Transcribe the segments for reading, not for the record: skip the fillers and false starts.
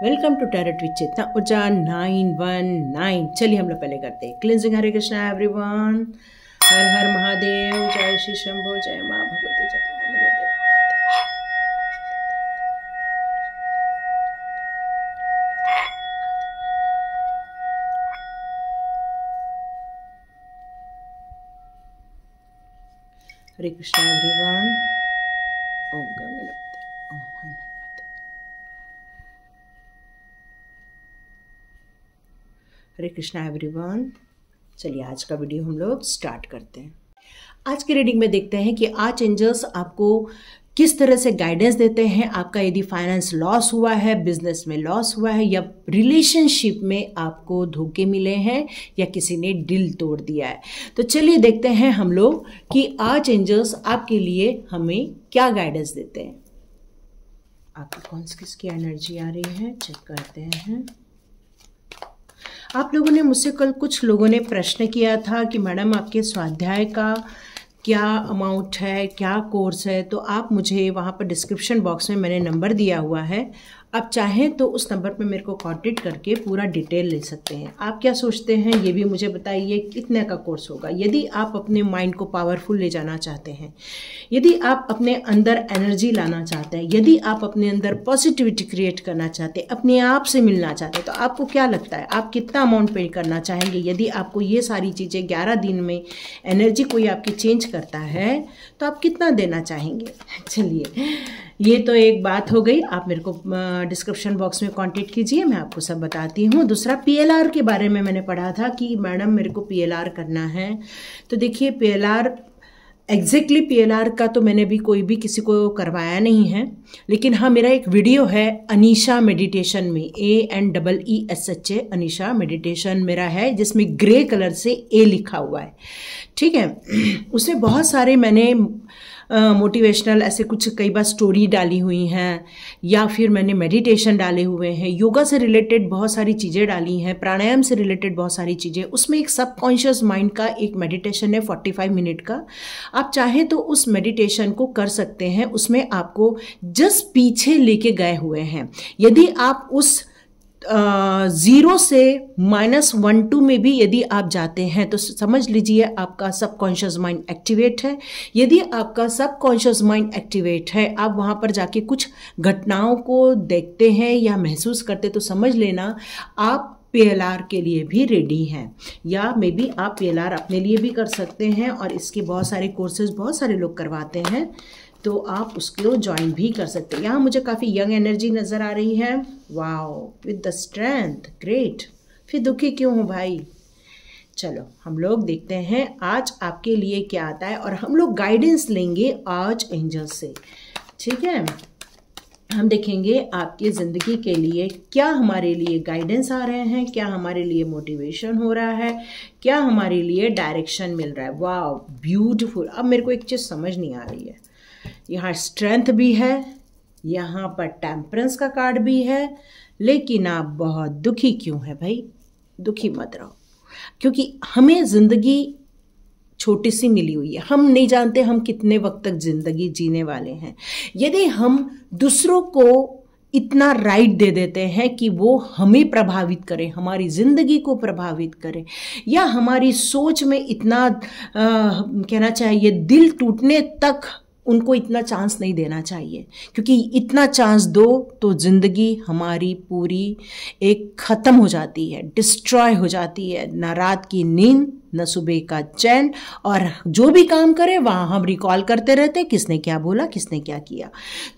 Welcome to tarot with चेतना ऊर्जा 919। चलिए हम लोग पहले करते हैं क्लिंजिंग। हरे कृष्णा एवरीवन, हर हर महादेव, जय श्री शंभो, जय माँ भगवती, जय भगवती। हरे कृष्णा एवरीवन, ओम गंगणपति, ओम हनुमते। हरे कृष्णा एवरीवन, चलिए आज का वीडियो हम लोग स्टार्ट करते हैं। आज की रीडिंग में देखते हैं कि आर्च एंजल्स आपको किस तरह से गाइडेंस देते हैं। आपका यदि फाइनेंस लॉस हुआ है, बिजनेस में लॉस हुआ है, या रिलेशनशिप में आपको धोखे मिले हैं, या किसी ने दिल तोड़ दिया है, तो चलिए देखते हैं हम लोग कि आर्च एंजल्स आपके लिए हमें क्या गाइडेंस देते हैं। आपकी कौन सी किसकी एनर्जी आ रही है, चेक करते हैं। आप लोगों ने मुझसे कल कुछ लोगों ने प्रश्न किया था कि मैडम आपके स्वाध्याय का क्या अमाउंट है, क्या कोर्स है, तो आप मुझे वहाँ पर डिस्क्रिप्शन बॉक्स में मैंने नंबर दिया हुआ है। आप चाहें तो उस नंबर पर मेरे को कॉन्टेक्ट करके पूरा डिटेल ले सकते हैं। आप क्या सोचते हैं ये भी मुझे बताइए, कितने का कोर्स होगा। यदि आप अपने माइंड को पावरफुल ले जाना चाहते हैं, यदि आप अपने अंदर एनर्जी लाना चाहते हैं, यदि आप अपने अंदर पॉजिटिविटी क्रिएट करना चाहते हैं, अपने आप से मिलना चाहते हैं, तो आपको क्या लगता है आप कितना अमाउंट पे करना चाहेंगे। यदि आपको ये सारी चीज़ें 11 दिन में एनर्जी कोई आपकी चेंज करता है तो आप कितना देना चाहेंगे। चलिए ये तो एक बात हो गई। आप मेरे को डिस्क्रिप्शन बॉक्स में कांटेक्ट कीजिए, मैं आपको सब बताती हूँ। दूसरा पीएलआर के बारे में मैंने पढ़ा था कि मैडम मेरे को पीएलआर करना है। तो देखिए पीएलआर, एग्जैक्टली पीएलआर का तो मैंने भी कोई भी किसी को करवाया नहीं है, लेकिन हाँ मेरा एक वीडियो है अनीशा मेडिटेशन में, ANEESHA अनीशा मेडिटेशन मेरा है, जिसमें ग्रे कलर से A लिखा हुआ है, ठीक है। उसमें बहुत सारे मैंने मोटिवेशनल ऐसे कुछ कई बार स्टोरी डाली हुई हैं, या फिर मैंने मेडिटेशन डाले हुए हैं, योगा से रिलेटेड बहुत सारी चीज़ें डाली हैं, प्राणायाम से रिलेटेड बहुत सारी चीज़ें। उसमें एक सबकॉन्शियस माइंड का एक मेडिटेशन है 45 मिनट का। आप चाहें तो उस मेडिटेशन को कर सकते हैं। उसमें आपको जस्ट पीछे लेके गए हुए हैं। यदि आप उस 0 से -1 में भी यदि आप जाते हैं तो समझ लीजिए आपका सबकॉन्शियस माइंड एक्टिवेट है। यदि आपका सबकॉन्शियस माइंड एक्टिवेट है, आप वहाँ पर जाके कुछ घटनाओं को देखते हैं या महसूस करते, तो समझ लेना आप पीएलआर के लिए भी रेडी हैं, या मे बी आप पीएलआर अपने लिए भी कर सकते हैं। और इसके बहुत सारे कोर्सेज बहुत सारे लोग करवाते हैं, तो आप उसको ज्वाइन भी कर सकते हैं। यहाँ मुझे काफ़ी यंग एनर्जी नज़र आ रही है। Wow, with the strength, great. फिर दुखी क्यों हो भाई। चलो हम लोग देखते हैं आज आपके लिए क्या आता है, और हम लोग गाइडेंस लेंगे आर्च एंजल से, ठीक है। हम देखेंगे आपकी ज़िंदगी के लिए क्या हमारे लिए गाइडेंस आ रहे हैं, क्या हमारे लिए मोटिवेशन हो रहा है, क्या हमारे लिए डायरेक्शन मिल रहा है। Wow beautiful. अब मेरे को एक चीज़ समझ नहीं आ रही है, यहाँ स्ट्रेंथ भी है, यहाँ पर टेम्परेंस का कार्ड भी है, लेकिन आप बहुत दुखी क्यों है भाई। दुखी मत रहो, क्योंकि हमें ज़िंदगी छोटी सी मिली हुई है। हम नहीं जानते हम कितने वक्त तक ज़िंदगी जीने वाले हैं। यदि हम दूसरों को इतना राइट दे देते हैं कि वो हमें प्रभावित करें, हमारी ज़िंदगी को प्रभावित करें, या हमारी सोच में इतना कहना चाहिए दिल टूटने तक उनको इतना चांस नहीं देना चाहिए, क्योंकि इतना चांस दो तो ज़िंदगी हमारी पूरी एक ख़त्म हो जाती है, डिस्ट्रॉय हो जाती है। न रात की नींद, न सुबह का चैन, और जो भी काम करें वहाँ हम रिकॉल करते रहते हैं किसने क्या बोला, किसने क्या किया।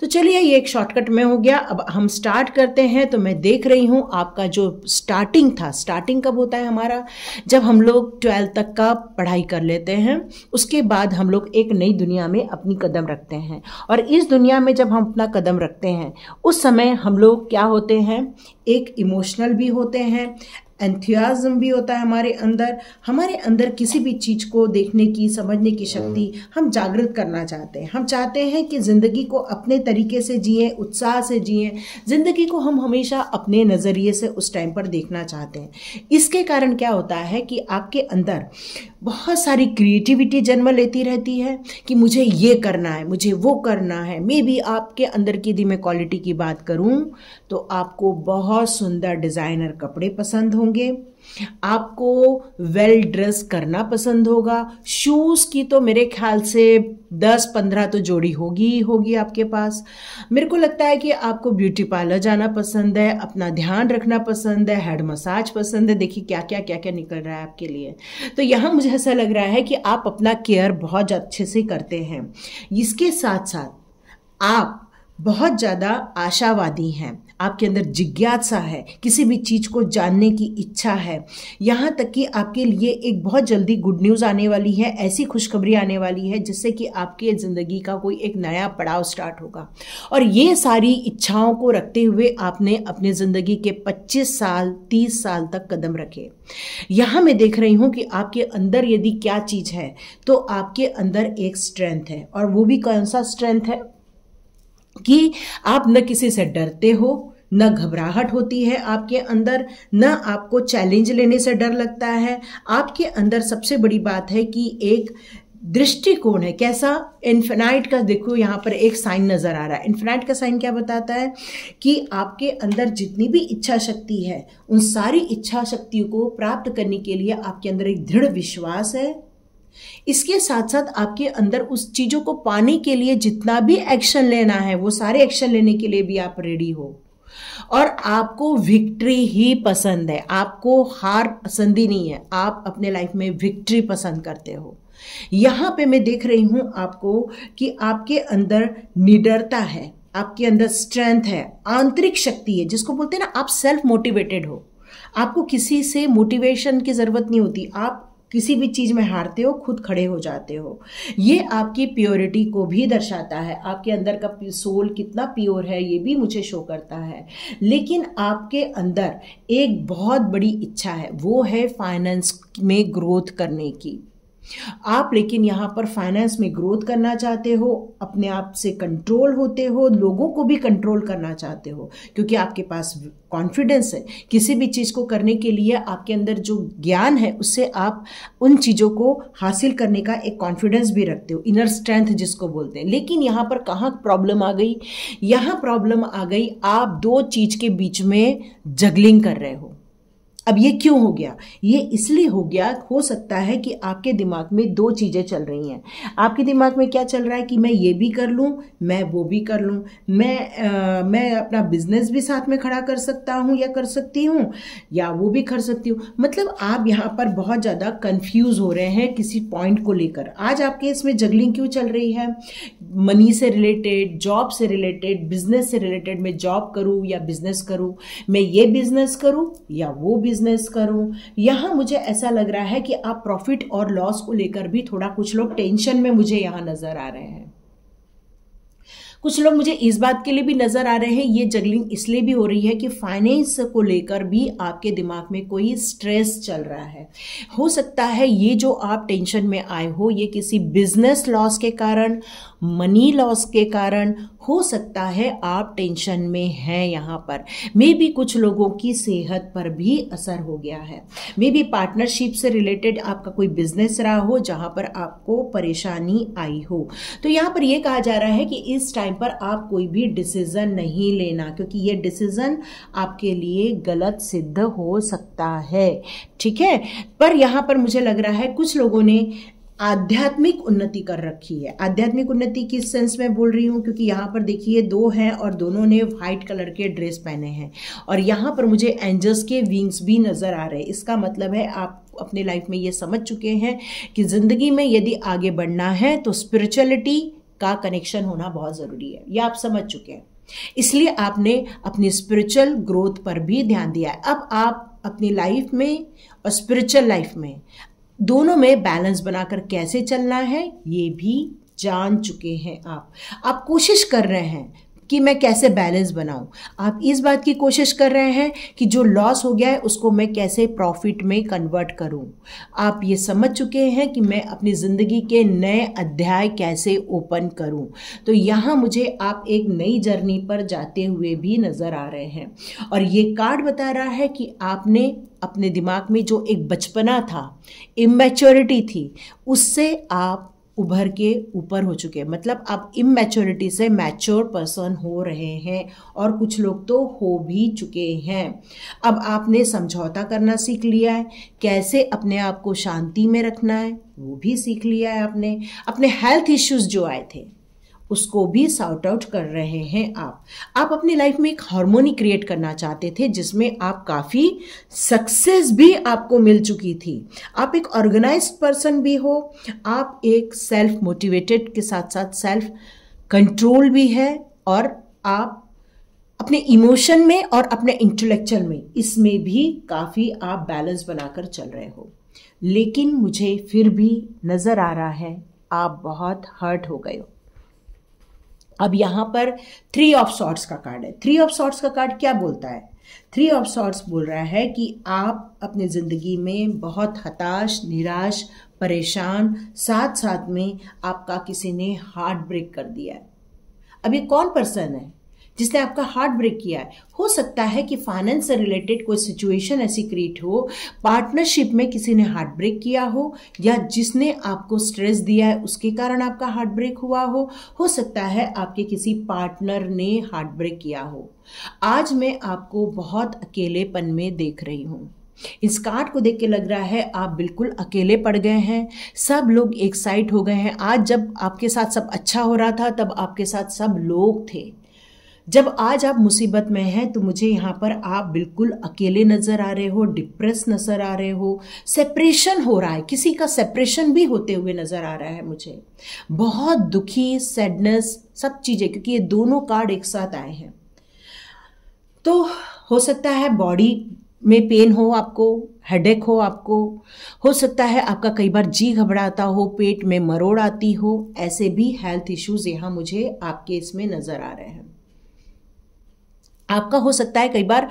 तो चलिए ये एक शॉर्टकट में हो गया। अब हम स्टार्ट करते हैं। तो मैं देख रही हूँ आपका जो स्टार्टिंग था, स्टार्टिंग कब होता है हमारा, जब हम लोग 12th तक का पढ़ाई कर लेते हैं। उसके बाद हम लोग एक नई दुनिया में अपनी कदम रखते हैं, और इस दुनिया में जब हम अपना कदम रखते हैं उस समय हम लोग क्या होते हैं, एक इमोशनल भी होते हैं, एंथुसियाज्म भी होता है हमारे अंदर किसी भी चीज़ को देखने की, समझने की शक्ति हम जागृत करना चाहते हैं। हम चाहते हैं कि ज़िंदगी को अपने तरीके से जिएं, उत्साह से जिएं। ज़िंदगी को हम हमेशा अपने नज़रिए से उस टाइम पर देखना चाहते हैं। इसके कारण क्या होता है कि आपके अंदर बहुत सारी क्रिएटिविटी जन्म लेती रहती है कि मुझे ये करना है, मुझे वो करना है। मे बी आपके अंदर की यदि मैं क्वालिटी की बात करूं तो आपको बहुत सुंदर डिज़ाइनर कपड़े पसंद होंगे, आपको वेल ड्रेस करना पसंद होगा। शूज़ की तो मेरे ख्याल से 10-15 तो जोड़ी होगी ही होगी आपके पास। मेरे को लगता है कि आपको ब्यूटी पार्लर जाना पसंद है, अपना ध्यान रखना पसंद है, हेड मसाज पसंद है। देखिए क्या क्या निकल रहा है आपके लिए। तो यहाँ मुझे ऐसा लग रहा है कि आप अपना केयर बहुत अच्छे से करते हैं। इसके साथ साथ आप बहुत ज़्यादा आशावादी हैं, आपके अंदर जिज्ञासा है, किसी भी चीज़ को जानने की इच्छा है। यहाँ तक कि आपके लिए एक बहुत जल्दी गुड न्यूज़ आने वाली है, ऐसी खुशखबरी आने वाली है जिससे कि आपके ज़िंदगी का कोई एक नया पड़ाव स्टार्ट होगा। और ये सारी इच्छाओं को रखते हुए आपने अपने ज़िंदगी के 25 साल 30 साल तक कदम रखे। यहाँ मैं देख रही हूँ कि आपके अंदर यदि क्या चीज़ है तो आपके अंदर एक स्ट्रेंथ है। और वो भी कौन सा स्ट्रेंथ है कि आप न किसी से डरते हो, न घबराहट होती है आपके अंदर, न आपको चैलेंज लेने से डर लगता है। आपके अंदर सबसे बड़ी बात है कि एक दृष्टिकोण है। कैसा? इन्फिनाइट का देखो यहाँ पर एक साइन नजर आ रहा है। इन्फिनाइट का साइन क्या बताता है कि आपके अंदर जितनी भी इच्छा शक्ति है उन सारी इच्छा शक्तियों को प्राप्त करने के लिए आपके अंदर एक दृढ़ विश्वास है। इसके साथ साथ आपके अंदर उस चीजों को पाने के लिए जितना भी एक्शन लेना है वो सारे एक्शन लेने के लिए भी आप रेडी हो। और आपको विक्ट्री ही पसंद है, आपको हार पसंद ही नहीं है। आप अपने लाइफ में विक्ट्री पसंद करते हो। यहां पे मैं देख रही हूं आपको कि आपके अंदर निडरता है, आपके अंदर स्ट्रेंथ है, आंतरिक शक्ति है, जिसको बोलते हैं ना आप सेल्फ मोटिवेटेड हो। आपको किसी से मोटिवेशन की जरूरत नहीं होती। आप किसी भी चीज में हारते हो, खुद खड़े हो जाते हो। ये आपकी प्योरिटी को भी दर्शाता है। आपके अंदर का सोल कितना प्योर है ये भी मुझे शो करता है। लेकिन आपके अंदर एक बहुत बड़ी इच्छा है, वो है फाइनेंस में ग्रोथ करने की। आप लेकिन यहाँ पर फाइनेंस में ग्रोथ करना चाहते हो, अपने आप से कंट्रोल होते हो, लोगों को भी कंट्रोल करना चाहते हो, क्योंकि आपके पास कॉन्फिडेंस है। किसी भी चीज़ को करने के लिए आपके अंदर जो ज्ञान है उससे आप उन चीज़ों को हासिल करने का एक कॉन्फिडेंस भी रखते हो, इनर स्ट्रेंथ जिसको बोलते हैं। लेकिन यहाँ पर कहाँ प्रॉब्लम आ गई? यहाँ प्रॉब्लम आ गई, आप दो चीज़ के बीच में जगलिंग कर रहे हो। अब ये क्यों हो गया? ये इसलिए हो गया, हो सकता है कि आपके दिमाग में दो चीजें चल रही हैं। आपके दिमाग में क्या चल रहा है कि मैं ये भी कर लूं, मैं वो भी कर लूं, मैं अपना बिजनेस भी साथ में खड़ा कर सकता हूं या कर सकती हूं, या वो भी कर सकती हूं। मतलब आप यहाँ पर बहुत ज्यादा कंफ्यूज हो रहे हैं किसी पॉइंट को लेकर। आज आपके इसमें जगलिंग क्यों चल रही है? मनी से रिलेटेड, जॉब से रिलेटेड, बिजनेस से रिलेटेड। मैं जॉब करूं या बिजनेस करूं, मैं ये बिजनेस करूं या वो बिजनेस करूं। यहां मुझे ऐसा लग रहा है कि आप प्रॉफिट और लॉस को लेकर भी थोड़ा, कुछ लोग टेंशन में मुझे यहां नजर आ रहे हैं। कुछ लोग मुझे इस बात के लिए भी नजर आ रहे हैं, ये जगलिंग इसलिए भी हो रही है कि फाइनेंस को लेकर भी आपके दिमाग में कोई स्ट्रेस चल रहा है। हो सकता है ये जो आप टेंशन में आए हो ये किसी बिजनेस लॉस के कारण, मनी लॉस के कारण हो सकता है आप टेंशन में हैं। यहाँ पर मे बी कुछ लोगों की सेहत पर भी असर हो गया है। मे बी पार्टनरशिप से रिलेटेड आपका कोई बिजनेस रहा हो जहां पर आपको परेशानी आई हो। तो यहाँ पर यह कहा जा रहा है कि इस टाइम पर आप कोई भी डिसीजन नहीं लेना, क्योंकि ये डिसीजन आपके लिए गलत सिद्ध हो सकता है। ठीक है, पर यहाँ पर मुझे लग रहा है कुछ लोगों ने आध्यात्मिक उन्नति कर रखी है। आध्यात्मिक उन्नति किस सेंस में बोल रही हूँ, क्योंकि यहाँ पर देखिए दो हैं और दोनों ने व्हाइट कलर के ड्रेस पहने हैं और यहाँ पर मुझे एंजल्स के विंग्स भी नजर आ रहे हैं। इसका मतलब है आप अपने लाइफ में ये समझ चुके हैं कि जिंदगी में यदि आगे बढ़ना है तो स्पिरिचुअलिटी का कनेक्शन होना बहुत जरूरी है। ये आप समझ चुके हैं, इसलिए आपने अपनी स्पिरिचुअल ग्रोथ पर भी ध्यान दिया है। अब आप अपनी लाइफ में और स्पिरिचुअल लाइफ में दोनों में बैलेंस बनाकर कैसे चलना है ये भी जान चुके हैं। आप कोशिश कर रहे हैं, कि मैं कैसे बैलेंस बनाऊं। आप इस बात की कोशिश कर रहे हैं कि जो लॉस हो गया है उसको मैं कैसे प्रॉफिट में कन्वर्ट करूं। आप ये समझ चुके हैं कि मैं अपनी ज़िंदगी के नए अध्याय कैसे ओपन करूं। तो यहाँ मुझे आप एक नई जर्नी पर जाते हुए भी नज़र आ रहे हैं और ये कार्ड बता रहा है कि आपने अपने दिमाग में जो एक बचपना था, इमैच्योरिटी थी, उससे आप उभर के ऊपर हो चुके हैं। मतलब आप इमैच्योरिटी से मैच्योर पर्सन हो रहे हैं और कुछ लोग तो हो भी चुके हैं। अब आपने समझौता करना सीख लिया है, कैसे अपने आप को शांति में रखना है वो भी सीख लिया है आपने। अपने हेल्थ इश्यूज जो आए थे उसको भी सॉर्ट आउट कर रहे हैं आप अपनी लाइफ में एक हार्मोनी क्रिएट करना चाहते थे जिसमें आप काफ़ी सक्सेस भी आपको मिल चुकी थी। आप एक ऑर्गेनाइज्ड पर्सन भी हो, आप एक सेल्फ मोटिवेटेड के साथ साथ सेल्फ कंट्रोल भी है और आप अपने इमोशन में और अपने इंटेलेक्चुअल में इसमें भी काफ़ी आप बैलेंस बनाकर चल रहे हो। लेकिन मुझे फिर भी नज़र आ रहा है आप बहुत हर्ट हो गए हो। अब यहाँ पर 3 ऑफ सॉर्ट्स का कार्ड है। 3 ऑफ सॉर्ट्स का कार्ड क्या बोलता है? 3 ऑफ सॉर्ट्स बोल रहा है कि आप अपनी ज़िंदगी में बहुत हताश, निराश, परेशान, साथ साथ में आपका किसी ने हार्ट ब्रेक कर दिया है। अब ये कौन पर्सन है जिसने आपका हार्ट ब्रेक किया है? हो सकता है कि फाइनेंस से रिलेटेड कोई सिचुएशन ऐसी क्रिएट हो, पार्टनरशिप में किसी ने हार्ट ब्रेक किया हो, या जिसने आपको स्ट्रेस दिया है उसके कारण आपका हार्ट ब्रेक हुआ हो सकता है आपके किसी पार्टनर ने हार्ट ब्रेक किया हो। आज मैं आपको बहुत अकेलेपन में देख रही हूँ। इस कार्ड को देख के लग रहा है आप बिल्कुल अकेले पड़ गए हैं, सब लोग एक साइड हो गए हैं। आज जब आपके साथ सब अच्छा हो रहा था तब आपके साथ सब लोग थे, जब आज आप मुसीबत में हैं तो मुझे यहाँ पर आप बिल्कुल अकेले नज़र आ रहे हो, डिप्रेस नज़र आ रहे हो, सेपरेशन हो रहा है, किसी का सेपरेशन भी होते हुए नज़र आ रहा है मुझे। बहुत दुखी, सैडनेस, सब चीज़ें, क्योंकि ये दोनों कार्ड एक साथ आए हैं। तो हो सकता है बॉडी में पेन हो, आपको हेडेक हो सकता है आपका कई बार जी घबराता हो, पेट में मरोड़ आती हो, ऐसे भी हेल्थ इश्यूज यहाँ मुझे आपके इसमें नज़र आ रहे हैं। आपका हो सकता है कई बार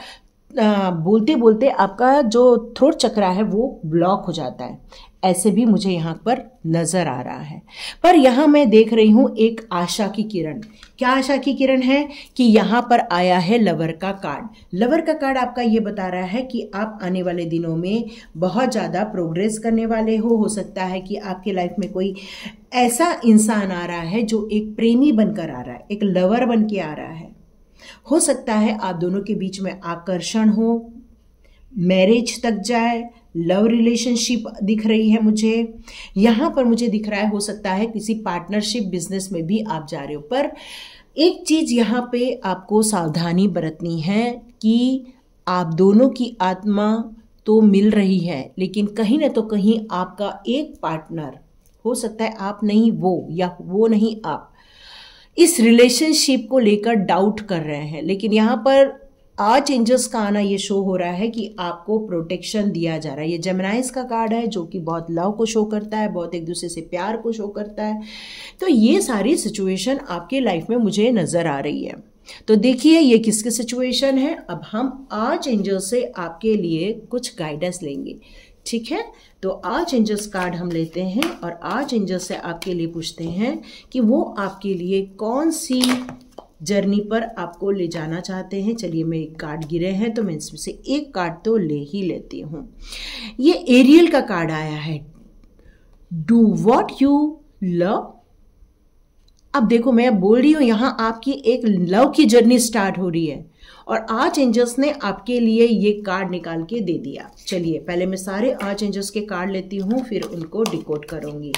बोलते बोलते आपका जो थ्रोट चक्रा है वो ब्लॉक हो जाता है, ऐसे भी मुझे यहाँ पर नज़र आ रहा है। पर यहाँ मैं देख रही हूँ एक आशा की किरण। क्या आशा की किरण है कि यहाँ पर आया है लवर का कार्ड। लवर का कार्ड आपका ये बता रहा है कि आप आने वाले दिनों में बहुत ज़्यादा प्रोग्रेस करने वाले हो सकता है कि आपके लाइफ में कोई ऐसा इंसान आ रहा है जो एक प्रेमी बनकर आ रहा है, एक लवर बन के आ रहा है। हो सकता है आप दोनों के बीच में आकर्षण हो, मैरिज तक जाए, लव रिलेशनशिप दिख रही है मुझे यहाँ पर। मुझे दिख रहा है हो सकता है किसी पार्टनरशिप बिजनेस में भी आप जा रहे हो। पर एक चीज यहाँ पे आपको सावधानी बरतनी है कि आप दोनों की आत्मा तो मिल रही है, लेकिन कहीं ना तो कहीं आपका एक पार्टनर, हो सकता है आप नहीं वो या वो नहीं आप, इस रिलेशनशिप को लेकर डाउट कर रहे हैं। लेकिन यहाँ पर आर्च एंजल्स का आना ये शो हो रहा है कि आपको प्रोटेक्शन दिया जा रहा है। ये जेमिनाइज का कार्ड है जो कि बहुत लव को शो करता है, बहुत एक दूसरे से प्यार को शो करता है। तो ये सारी सिचुएशन आपके लाइफ में मुझे नज़र आ रही है। तो देखिए ये किसकी सिचुएशन है। अब हम आर्च एंजल्स से आपके लिए कुछ गाइडेंस लेंगे, ठीक है। तो आर्च एंजल्स कार्ड हम लेते हैं और आर्च एंजल्स से आपके लिए पूछते हैं कि वो आपके लिए कौन सी जर्नी पर आपको ले जाना चाहते हैं। चलिए मैं एक कार्ड गिरे हैं तो मैं इसमें से एक कार्ड तो ले ही लेती हूँ। ये एरियल का कार्ड आया है, डू वॉट यू लव। अब देखो मैं बोल रही हूँ यहाँ आपकी एक लव की जर्नी स्टार्ट हो रही है और आर्च एंजल्स ने आपके लिए ये कार्ड निकाल के दे दिया। चलिए पहले मैं सारे आर्च एंजल्स के कार्ड लेती हूँ, फिर उनको डिकोड करूँगी।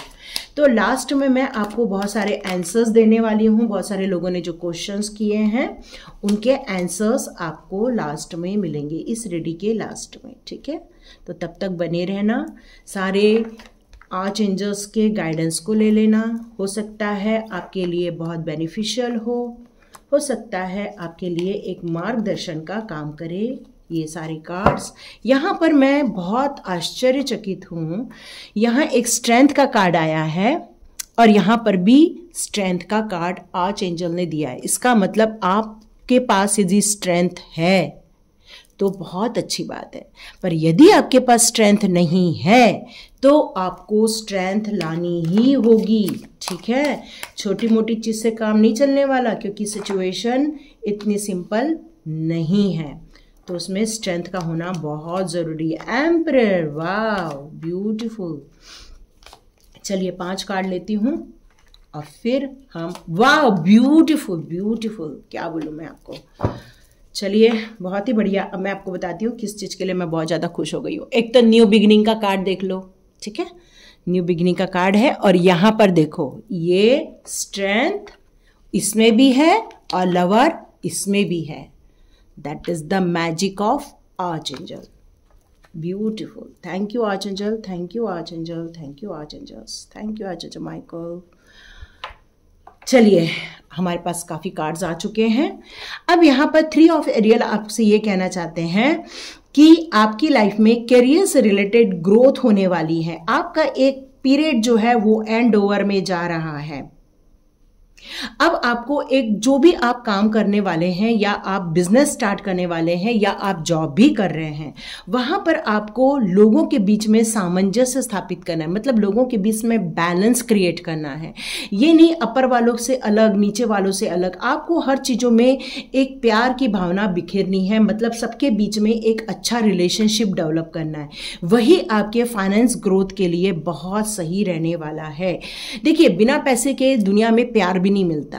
तो लास्ट में मैं आपको बहुत सारे आंसर्स देने वाली हूँ। बहुत सारे लोगों ने जो क्वेश्चंस किए हैं उनके आंसर्स आपको लास्ट में मिलेंगे, इस रीडिंग के लास्ट में, ठीक है। तो तब तक बने रहना, सारे आर्च एंजल्स के गाइडेंस को ले लेना। हो सकता है आपके लिए बहुत बेनिफिशियल हो सकता है आपके लिए एक मार्गदर्शन का काम करे ये सारे कार्ड्स। यहाँ पर मैं बहुत आश्चर्यचकित हूँ, यहाँ एक स्ट्रेंथ का कार्ड आया है और यहाँ पर भी स्ट्रेंथ का कार्ड आर्च एंजल ने दिया है। इसका मतलब आपके पास यदि स्ट्रेंथ है तो बहुत अच्छी बात है, पर यदि आपके पास स्ट्रेंथ नहीं है तो आपको स्ट्रेंथ लानी ही होगी। ठीक है, छोटी मोटी चीज से काम नहीं चलने वाला, क्योंकि सिचुएशन इतनी सिंपल नहीं है, तो उसमें स्ट्रेंथ का होना बहुत जरूरी है। एम्परर, वाह ब्यूटीफुल। चलिए 5 कार्ड लेती हूँ और फिर हम, वाह ब्यूटीफुल ब्यूटीफुल, क्या बोलूँ मैं आपको। चलिए बहुत ही बढ़िया। अब मैं आपको बताती हूँ किस चीज़ के लिए मैं बहुत ज़्यादा खुश हो गई हूँ। एक तो न्यू बिगिनिंग का कार्ड देख लो, ठीक है, न्यू बिगिनिंग का कार्ड है, और यहाँ पर देखो ये स्ट्रेंथ इसमें भी है और लवर इसमें भी है। That is the magic of archangel. Beautiful. Thank you archangel, thank you archangel, thank you archangels, thank you archangel Michael. चलिए हमारे पास काफ़ी कार्ड्स आ चुके हैं। अब यहाँ पर 3 ऑफ एरियल आपसे ये कहना चाहते हैं कि आपकी लाइफ में करियर से रिलेटेड ग्रोथ होने वाली है। आपका एक पीरियड जो है वो एंड ओवर में जा रहा है। अब आपको एक, जो भी आप काम करने वाले हैं या आप बिजनेस स्टार्ट करने वाले हैं या आप जॉब भी कर रहे हैं, वहां पर आपको लोगों के बीच में सामंजस्य स्थापित करना है, मतलब लोगों के बीच में बैलेंस क्रिएट करना है। ये नहीं अपर वालों से अलग, नीचे वालों से अलग, आपको हर चीजों में एक प्यार की भावना बिखेरनी है, मतलब सबके बीच में एक अच्छा रिलेशनशिप डेवलप करना है। वही आपके फाइनेंस ग्रोथ के लिए बहुत सही रहने वाला है। देखिए बिना पैसे के दुनिया में प्यार भी नहीं मिलता,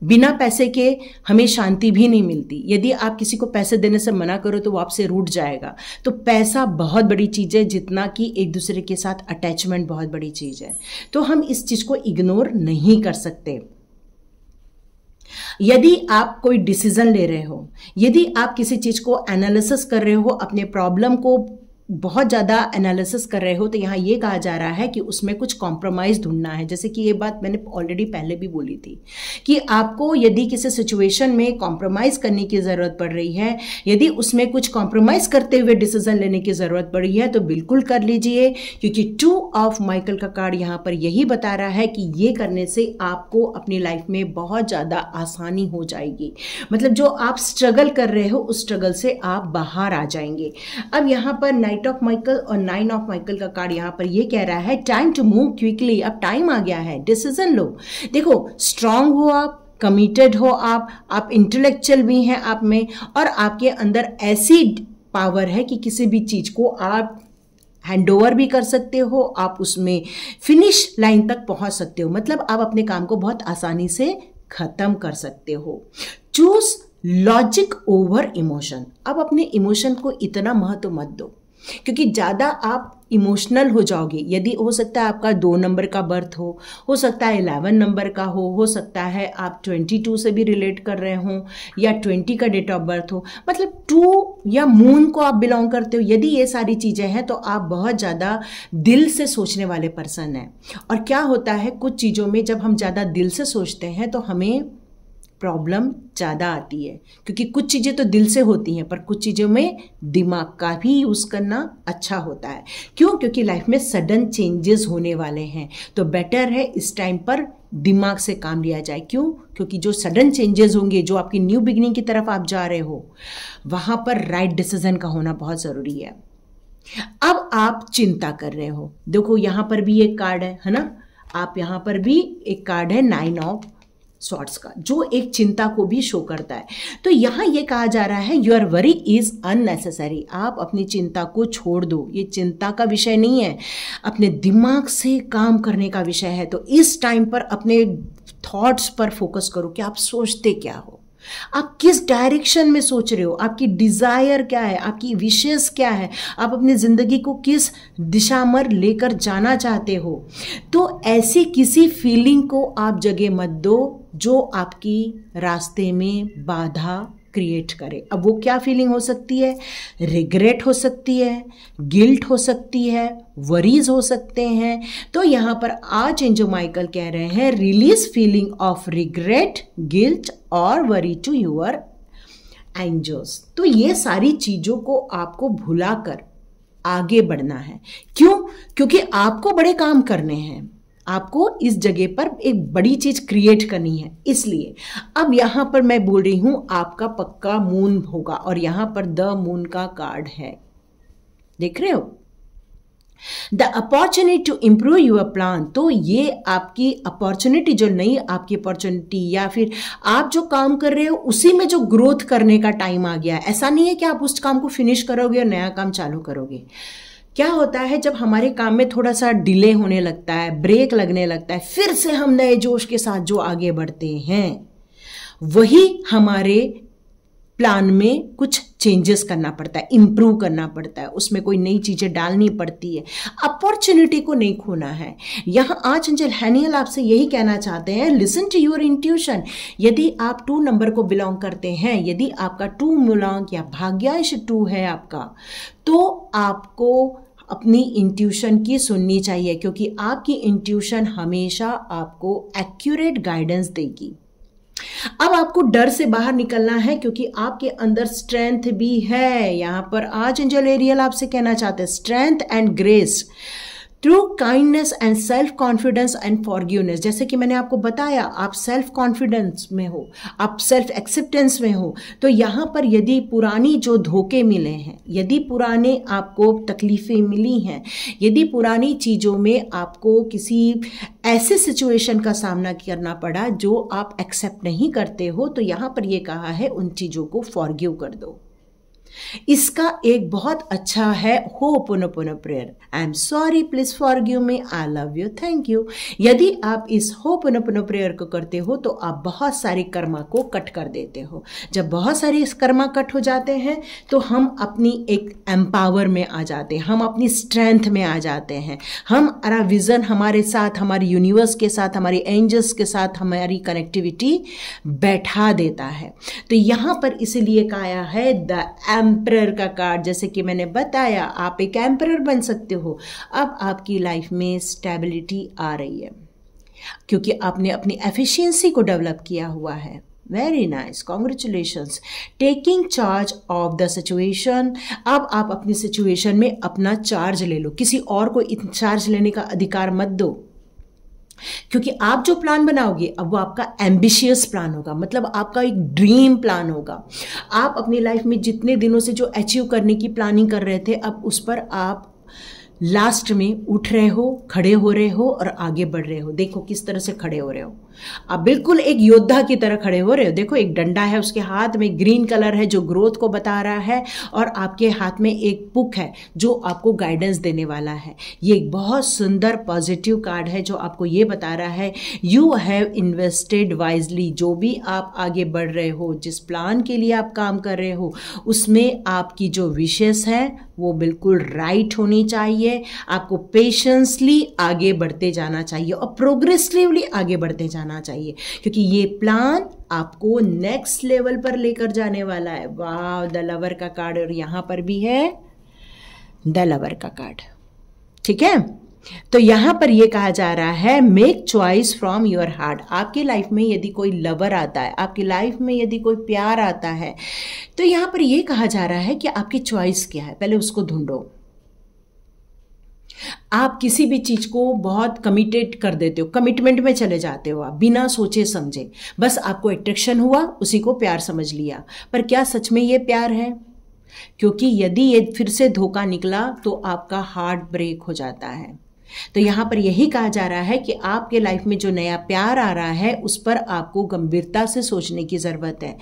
बिना पैसे के हमें शांति भी नहीं मिलती। यदि आप किसी को पैसे देने से मना करो तो वो आपसे रूठ जाएगा। तो पैसा बहुत बड़ी चीज है, जितना कि एक दूसरे के साथ अटैचमेंट बहुत बड़ी चीज है। तो हम इस चीज को इग्नोर नहीं कर सकते। यदि आप कोई डिसीजन ले रहे हो, यदि आप किसी चीज को एनालिसिस कर रहे हो, अपने प्रॉब्लम को बहुत ज़्यादा एनालिसिस कर रहे हो, तो यहाँ ये कहा जा रहा है कि उसमें कुछ कॉम्प्रोमाइज़ ढूंढना है। जैसे कि ये बात मैंने ऑलरेडी पहले भी बोली थी कि आपको यदि किसी सिचुएशन में कॉम्प्रोमाइज़ करने की ज़रूरत पड़ रही है, यदि उसमें कुछ कॉम्प्रोमाइज़ करते हुए डिसीजन लेने की ज़रूरत पड़ी है तो बिल्कुल कर लीजिए, क्योंकि 2 ऑफ माइकल का कार्ड यहाँ पर यही बता रहा है कि ये करने से आपको अपनी लाइफ में बहुत ज़्यादा आसानी हो जाएगी। मतलब जो आप स्ट्रगल कर रहे हो उस स्ट्रगल से आप बाहर आ जाएंगे। अब यहाँ पर नाइट ऑफ माइकल और 9 ऑफ माइकल का कार्ड यहाँ पर ये कह रहा है टाइम टू मूव क्विकली। अब टाइम आ गया है, डिसीजन लो। देखो स्ट्रांग हो आप, कमिटेड हो आप इंटेलेक्चुअल भी हैं आप में, और आपके अंदर ऐसी पावर है कि किसी भी चीज को आप हैंड ओवर भी कर सकते हो, आप उसमें फिनिश लाइन तक पहुंच सकते हो। मतलब आप अपने काम को बहुत आसानी से खत्म कर सकते हो। Choose logic over emotion. अब अपने इमोशन को इतना महत्व मत दो, क्योंकि ज़्यादा आप इमोशनल हो जाओगे। यदि हो सकता है आपका 2 नंबर का बर्थ हो सकता है 11 नंबर का हो सकता है आप 22 से भी रिलेट कर रहे हो, या 20 का डेट ऑफ बर्थ हो, मतलब 2 या मून को आप बिलोंग करते हो। यदि ये सारी चीज़ें हैं तो आप बहुत ज़्यादा दिल से सोचने वाले पर्सन हैं। और क्या होता है, कुछ चीज़ों में जब हम ज़्यादा दिल से सोचते हैं तो हमें प्रॉब्लम ज़्यादा आती है, क्योंकि कुछ चीज़ें तो दिल से होती हैं पर कुछ चीज़ों में दिमाग का भी यूज़ करना अच्छा होता है। क्यों? क्योंकि लाइफ में सडन चेंजेस होने वाले हैं, तो बेटर है इस टाइम पर दिमाग से काम लिया जाए। क्यों? क्योंकि जो सडन चेंजेस होंगे, जो आपकी न्यू बिगिनिंग की तरफ आप जा रहे हो, वहाँ पर राइट डिसीजन का होना बहुत ज़रूरी है। अब आप चिंता कर रहे हो, देखो यहाँ पर भी एक कार्ड है ना, आप यहाँ पर भी एक कार्ड है 9 ऑफ सॉर्ट्स का, जो एक चिंता को भी शो करता है। तो यहाँ ये कहा जा रहा है योर वरी इज अननेसेसरी। आप अपनी चिंता को छोड़ दो, ये चिंता का विषय नहीं है, अपने दिमाग से काम करने का विषय है। तो इस टाइम पर अपने थॉट्स पर फोकस करो कि आप सोचते क्या हो, आप किस डायरेक्शन में सोच रहे हो, आपकी डिजायर क्या है, आपकी विशेष क्या है, आप अपनी जिंदगी को किस दिशा में लेकर जाना चाहते हो। तो ऐसी किसी फीलिंग को आप जगह मत दो जो आपकी रास्ते में बाधा क्रिएट करे। अब वो क्या फीलिंग हो सकती है? रिग्रेट हो सकती है, गिल्ट हो सकती है, वरीज हो सकते हैं। तो यहाँ पर आर्चएंजल माइकल कह रहे हैं release feeling of regret, guilt और वरी टू योर एंजल्स। तो ये सारी चीजों को आपको भुलाकर आगे बढ़ना है। क्यों? क्योंकि आपको बड़े काम करने हैं, आपको इस जगह पर एक बड़ी चीज क्रिएट करनी है। इसलिए अब यहां पर मैं बोल रही हूं आपका पक्का मून होगा और यहां पर द मून का कार्ड है, देख रहे हो, the opportunity to improve your plan. तो ये आपकी अपॉर्चुनिटी, जो नई आपकी अपॉर्चुनिटी या फिर आप जो काम कर रहे हो उसी में जो ग्रोथ करने का टाइम आ गया। ऐसा नहीं है कि आप उस काम को फिनिश करोगे और नया काम चालू करोगे। क्या होता है जब हमारे काम में थोड़ा सा डिले होने लगता है, ब्रेक लगने लगता है, फिर से हम नए जोश के साथ जो आगे बढ़ते हैं, वही हमारे प्लान में कुछ चेंजेस करना पड़ता है, इंप्रूव करना पड़ता है, उसमें कोई नई चीजें डालनी पड़ती है। अपॉर्चुनिटी को नहीं खोना है। यहाँ आर्चएंजल हैनियल आपसे यही कहना चाहते हैं, लिसन टू योर इंट्यूशन। यदि आप 2 नंबर को बिलोंग करते हैं, यदि आपका 2 बिलोंग या भाग्यांश 2 है आपका, तो आपको अपनी इंट्यूशन की सुननी चाहिए, क्योंकि आपकी इंट्यूशन हमेशा आपको एक्यूरेट गाइडेंस देगी। अब आपको डर से बाहर निकलना है, क्योंकि आपके अंदर स्ट्रेंथ भी है। यहां पर आर्चएंजल एरियल आपसे कहना चाहते हैं, strength and grace through kindness and self confidence and forgiveness. जैसे कि मैंने आपको बताया, आप सेल्फ कॉन्फिडेंस में हो, आप सेल्फ एक्सेप्टेंस में हो, तो यहाँ पर यदि पुरानी जो धोखे मिले हैं, यदि पुराने आपको तकलीफें मिली हैं, यदि पुरानी चीज़ों में आपको किसी ऐसे सिचुएशन का सामना करना पड़ा जो आप एक्सेप्ट नहीं करते हो, तो यहाँ पर ये कहा है उन चीज़ों को फॉरगिव कर दो। इसका एक बहुत अच्छा है ho'oponopono prayer, I am sorry, please forgive me, I love you, thank you. यदि आप इस होपोनोपोनो प्रेयर को करते हो तो आप बहुत सारी कर्मा को कट कर देते हो। जब बहुत सारी कर्मा कट हो जाते हैं तो हम अपनी एक एम्पावर में आ जाते हैं, हम अपनी स्ट्रेंथ में आ जाते हैं, हमारा विजन हमारे साथ, हमारे यूनिवर्स के साथ, हमारी एंजल्स के साथ हमारी कनेक्टिविटी बैठा देता है। तो यहाँ पर इसलिए कहा है द एम्परर का कार्ड। जैसे कि मैंने बताया, आप एक एम्परर बन सकते हो। अब आपकी लाइफ में स्टेबिलिटी आ रही है, क्योंकि आपने अपनी एफिशिएंसी को डेवलप किया हुआ है। Very nice, congratulations, taking charge of the situation. अब आप अपनी सिचुएशन में अपना चार्ज ले लो, किसी और को चार्ज लेने का अधिकार मत दो, क्योंकि आप जो प्लान बनाओगे अब वो आपका एम्बिशियस प्लान होगा, मतलब आपका एक ड्रीम प्लान होगा। आप अपनी लाइफ में जितने दिनों से जो अचीव करने की प्लानिंग कर रहे थे, अब उस पर आप लास्ट में उठ रहे हो, खड़े हो रहे हो और आगे बढ़ रहे हो। देखो किस तरह से खड़े हो रहे हो, आप बिल्कुल एक योद्धा की तरह खड़े हो रहे हो। देखो एक डंडा है, उसके हाथ में ग्रीन कलर है जो ग्रोथ को बता रहा है, और आपके हाथ में एक बुक है जो आपको गाइडेंस देने वाला है। ये एक बहुत सुंदर पॉजिटिव कार्ड है जो आपको ये बता रहा है यू हैव इन्वेस्टेड वाइजली। जो भी आप आगे बढ़ रहे हो, जिस प्लान के लिए आप काम कर रहे हो, उसमें आपकी जो विशेष है वो बिल्कुल राइट होनी चाहिए। आपको पेशेंसली आगे बढ़ते जाना चाहिए और प्रोग्रेसिवली आगे बढ़ते जाना चाहिए, क्योंकि ये प्लान आपको नेक्स्ट लेवल पर लेकर जाने वाला है। वाह, द लवर का कार्ड, और यहां पर भी है द लवर का कार्ड। ठीक है, तो यहां पर यह कहा जा रहा है make choice from your heart. आपकी लाइफ में यदि कोई लवर आता है, आपकी लाइफ में यदि कोई प्यार आता है, तो यहां पर यह कहा जा रहा है कि आपकी चॉइस क्या है, पहले उसको ढूंढो। आप किसी भी चीज को बहुत कमिटेड कर देते हो, कमिटमेंट में चले जाते हो, आप बिना सोचे समझे, बस आपको अट्रैक्शन हुआ, उसी को प्यार समझ लिया। पर क्या सच में ये प्यार है? क्योंकि यदि ये फिर से धोखा निकला तो आपका हार्ट ब्रेक हो जाता है। तो यहां पर यही कहा जा रहा है कि आपके लाइफ में जो नया प्यार आ रहा है उस पर आपको गंभीरता से सोचने की जरूरत है।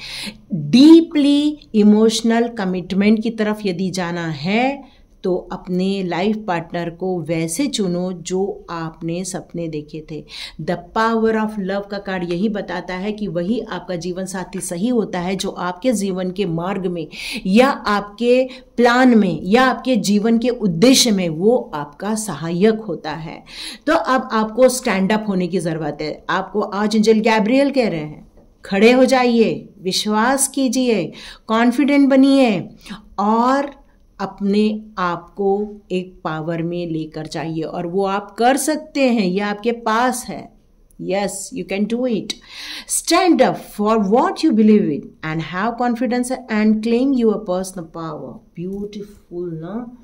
डीपली इमोशनल कमिटमेंट की तरफ यदि जाना है तो अपने लाइफ पार्टनर को वैसे चुनो जो आपने सपने देखे थे। द पावर ऑफ लव का कार्ड यही बताता है कि वही आपका जीवन साथी सही होता है जो आपके जीवन के मार्ग में या आपके प्लान में या आपके जीवन के उद्देश्य में वो आपका सहायक होता है। तो अब आपको स्टैंड अप होने की जरूरत है। आपको आर्चएंजल गैब्रियल कह रहे हैं, खड़े हो जाइए, विश्वास कीजिए, कॉन्फिडेंट बनिए और अपने आप को एक पावर में लेकर जाइए। और वो आप कर सकते हैं, ये आपके पास है, Yes, you can do it. Stand up for what you believe in and have confidence and claim your personal power. Beautiful, ना?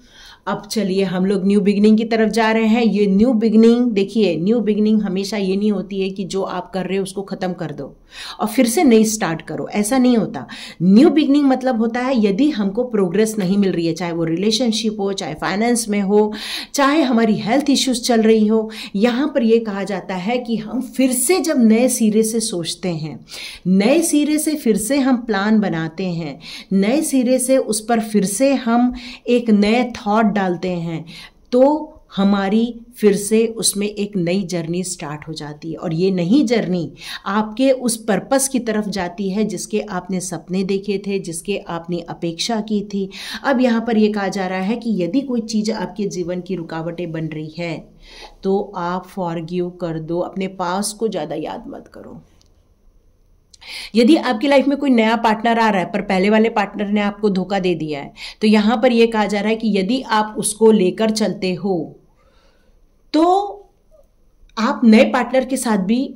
अब चलिए हम लोग न्यू बिगिनिंग की तरफ जा रहे हैं। ये न्यू बिगिनिंग, देखिए न्यू बिगिनिंग हमेशा ये नहीं होती है कि जो आप कर रहे हो उसको ख़त्म कर दो और फिर से नई स्टार्ट करो, ऐसा नहीं होता। न्यू बिगिनिंग मतलब होता है यदि हमको प्रोग्रेस नहीं मिल रही है, चाहे वो रिलेशनशिप हो, चाहे फाइनेंस में हो, चाहे हमारी हेल्थ इश्यूज चल रही हो, यहाँ पर ये कहा जाता है कि हम फिर से जब नए सिरे से सोचते हैं, नए सिरे से फिर से हम प्लान बनाते हैं, नए सिरे से उस पर फिर से हम एक नए थॉट डालते हैं, तो हमारी फिर से उसमें एक नई जर्नी स्टार्ट हो जाती है। और ये नई जर्नी आपके उस पर्पस की तरफ जाती है जिसके आपने सपने देखे थे, जिसके आपने अपेक्षा की थी। अब यहाँ पर ये कहा जा रहा है कि यदि कोई चीज़ आपके जीवन की रुकावटें बन रही है तो आप फॉरगिव कर दो, अपने पास को ज़्यादा याद मत करो। यदि आपकी लाइफ में कोई नया पार्टनर आ रहा है पर पहले वाले पार्टनर ने आपको धोखा दे दिया है, तो यहाँ पर यह कहा जा रहा है कि यदि आप उसको लेकर चलते हो तो आप नए पार्टनर के साथ भी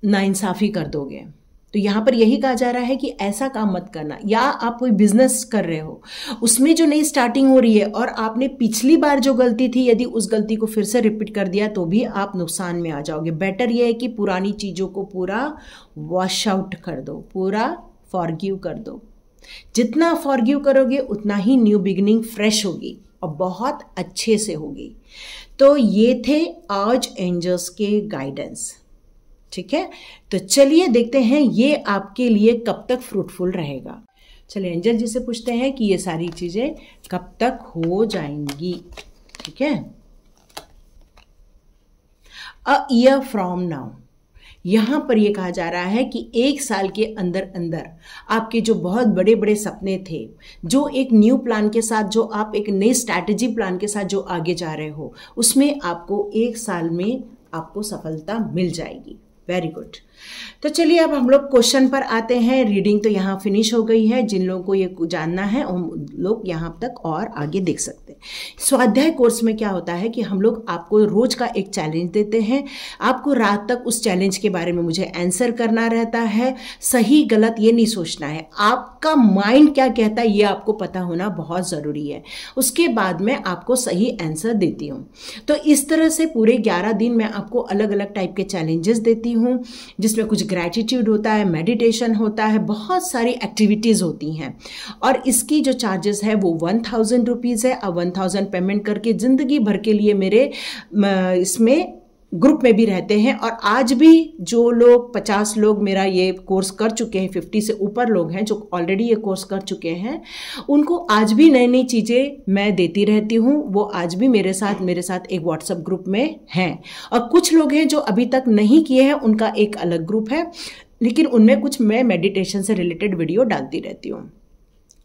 नाइंसाफ़ी कर दोगे। तो यहाँ पर यही कहा जा रहा है कि ऐसा काम मत करना। या आप कोई बिजनेस कर रहे हो, उसमें जो नई स्टार्टिंग हो रही है और आपने पिछली बार जो गलती थी यदि उस गलती को फिर से रिपीट कर दिया तो भी आप नुकसान में आ जाओगे। बेटर ये है कि पुरानी चीज़ों को पूरा वॉश आउट कर दो, पूरा फॉरगिव कर दो। जितना फॉरगिव करोगे उतना ही न्यू बिगिनिंग फ्रेश होगी और बहुत अच्छे से होगी। तो ये थे आज एंजल्स के गाइडेंस, ठीक है। तो चलिए देखते हैं ये आपके लिए कब तक फ्रूटफुल रहेगा। चलिए एंजल जी से पूछते हैं कि ये सारी चीजें कब तक हो जाएंगी, ठीक है। अ ईयर फ्रॉम नाउ, यहाँ पर यह कहा जा रहा है कि 1 साल के अंदर अंदर आपके जो बहुत बड़े बड़े सपने थे, जो एक न्यू प्लान के साथ, जो आप एक नई स्ट्रैटेजी प्लान के साथ जो आगे जा रहे हो, उसमें आपको 1 साल में आपको सफलता मिल जाएगी। Very good. तो चलिए अब हम लोग क्वेश्चन पर आते हैं। रीडिंग तो यहाँ फिनिश हो गई है। जिन लोगों को ये जानना है उन लोग यहाँ तक और आगे देख सकते हैं। स्वाध्याय कोर्स में क्या होता है कि हम लोग आपको रोज का एक चैलेंज देते हैं। आपको रात तक उस चैलेंज के बारे में मुझे आंसर करना रहता है। सही गलत ये नहीं सोचना है, आपका माइंड क्या कहता है ये आपको पता होना बहुत ज़रूरी है। उसके बाद मैं आपको सही आंसर देती हूँ। तो इस तरह से पूरे 11 दिन मैं आपको अलग अलग टाइप के चैलेंजेस देती हूँ, जिसमें कुछ ग्रैटिट्यूड होता है, मेडिटेशन होता है, बहुत सारी एक्टिविटीज़ होती हैं। और इसकी जो चार्जेस है वो 1000 रुपीज़ है। अब 1000 पेमेंट करके ज़िंदगी भर के लिए मेरे इसमें ग्रुप में भी रहते हैं। और आज भी जो लोग 50 लोग मेरा ये कोर्स कर चुके हैं, 50 से ऊपर लोग हैं जो ऑलरेडी ये कोर्स कर चुके हैं, उनको आज भी नई नई चीज़ें मैं देती रहती हूँ। वो आज भी मेरे साथ एक व्हाट्सएप ग्रुप में हैं। और कुछ लोग हैं जो अभी तक नहीं किए हैं, उनका एक अलग ग्रुप है, लेकिन उनमें कुछ मैं मेडिटेशन से रिलेटेड वीडियो डालती रहती हूँ।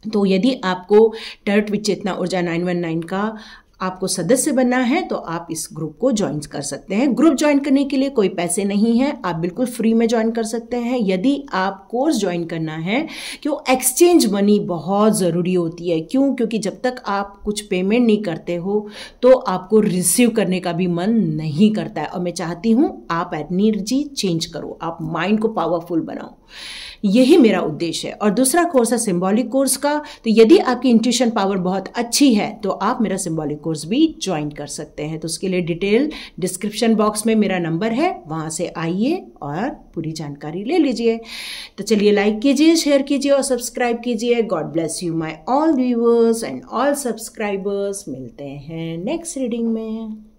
तो यदि आपको टर्ट विद चेतना ऊर्जा 919 का आपको सदस्य बनना है तो आप इस ग्रुप को ज्वाइन कर सकते हैं। ग्रुप ज्वाइन करने के लिए कोई पैसे नहीं है, आप बिल्कुल फ्री में ज्वाइन कर सकते हैं। यदि आप कोर्स ज्वाइन करना है, क्यों एक्सचेंज मनी बहुत ज़रूरी होती है। क्यों? क्योंकि जब तक आप कुछ पेमेंट नहीं करते हो तो आपको रिसीव करने का भी मन नहीं करता है। और मैं चाहती हूँ आप एनर्जी चेंज करो, आप माइंड को पावरफुल बनाओ, यही मेरा उद्देश्य है। और दूसरा कोर्स है सिंबॉलिक कोर्स का। तो यदि आपकी इंट्यूशन पावर बहुत अच्छी है तो आप मेरा सिंबॉलिक कोर्स भी ज्वाइन कर सकते हैं। तो उसके लिए डिटेल डिस्क्रिप्शन बॉक्स में मेरा नंबर है, वहाँ से आइए और पूरी जानकारी ले लीजिए। तो चलिए लाइक कीजिए, शेयर कीजिए और सब्सक्राइब कीजिए। God bless you my all viewers and all subscribers. मिलते हैं नेक्स्ट रीडिंग में।